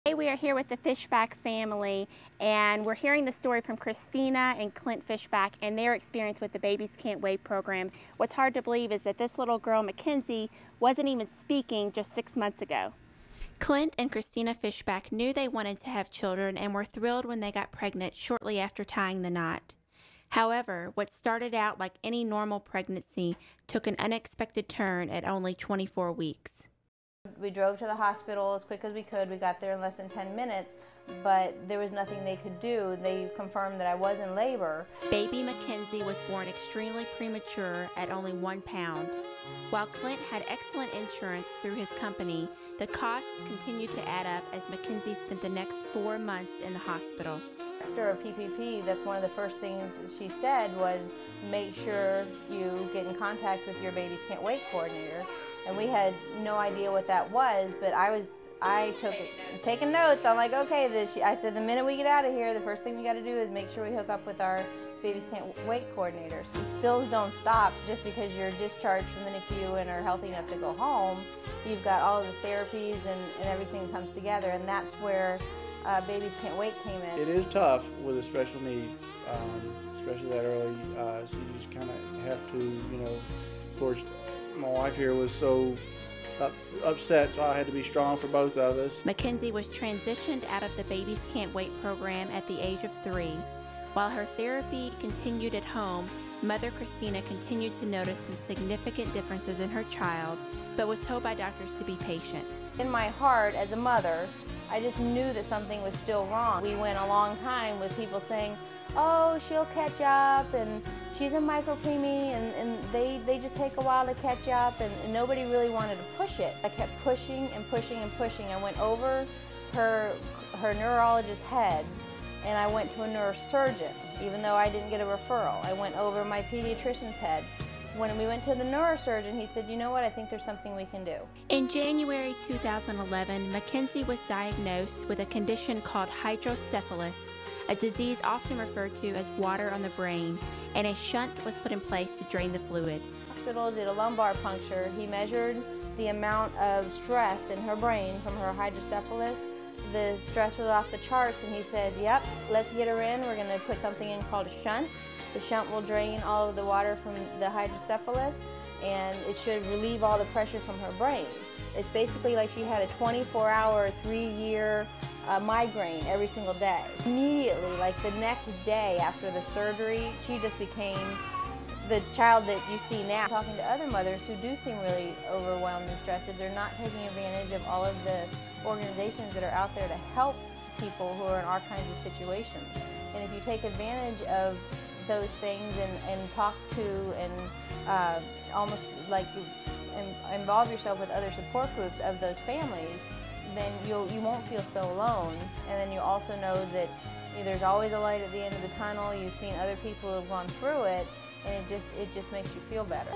Today we are here with the Fishback family, and we're hearing the story from Christina and Clint Fishback and their experience with the Babies Can't Wait program. What's hard to believe is that this little girl, Mckenzie, wasn't even speaking just 6 months ago. Clint and Christina Fishback knew they wanted to have children and were thrilled when they got pregnant shortly after tying the knot. However, what started out like any normal pregnancy took an unexpected turn at only 24 weeks. We drove to the hospital as quick as we could. We got there in less than 10 minutes, but there was nothing they could do. They confirmed that I was in labor. Baby Mckenzie was born extremely premature at only 1 pound. While Clint had excellent insurance through his company, the costs continued to add up as Mckenzie spent the next 4 months in the hospital. After a PPP, that's one of the first things she said was, make sure you get in contact with your Babies Can't Wait coordinator. And we had no idea what that was, but I took taking notes. I'm like, okay, I said the minute we get out of here, the first thing we got to do is make sure we hook up with our Babies Can't Wait coordinators. Bills don't stop just because you're discharged from the NICU and are healthy enough to go home. You've got all of the therapies and everything comes together, and that's where Babies Can't Wait came in. It is tough with the special needs, especially that early. So you just kind of have to, of course, my wife here was so upset, so I had to be strong for both of us. Mckenzie was transitioned out of the Babies Can't Wait program at the age of 3. While her therapy continued at home, Mother Christina continued to notice some significant differences in her child, but was told by doctors to be patient. In my heart, as a mother, I just knew that something was still wrong. We went a long time with people saying, oh, she'll catch up, and she's a micropreemie, and they just take a while to catch up, and nobody really wanted to push it. I kept pushing and pushing and pushing. I went over her neurologist's head, and I went to a neurosurgeon, even though I didn't get a referral. I went over my pediatrician's head. When we went to the neurosurgeon, he said, you know what, I think there's something we can do. In January 2011, Mckenzie was diagnosed with a condition called hydrocephalus, a disease often referred to as water on the brain, and a shunt was put in place to drain the fluid. The hospital did a lumbar puncture. He measured the amount of stress in her brain from her hydrocephalus. The stress was off the charts, and he said, yep, let's get her in. We're going to put something in called a shunt. The shunt will drain all of the water from the hydrocephalus, and it should relieve all the pressure from her brain. It's basically like she had a 24-hour, 3-year migraine every single day. Immediately, like the next day after the surgery, she just became the child that you see now. Talking to other mothers who do seem really overwhelmed and stressed, they're not taking advantage of all of the organizations that are out there to help people who are in our kinds of situations. And if you take advantage of those things and talk to and almost like involve yourself with other support groups of those families, then you won't feel so alone, and then you also know that there's always a light at the end of the tunnel. You've seen other people who have gone through it, and it just makes you feel better.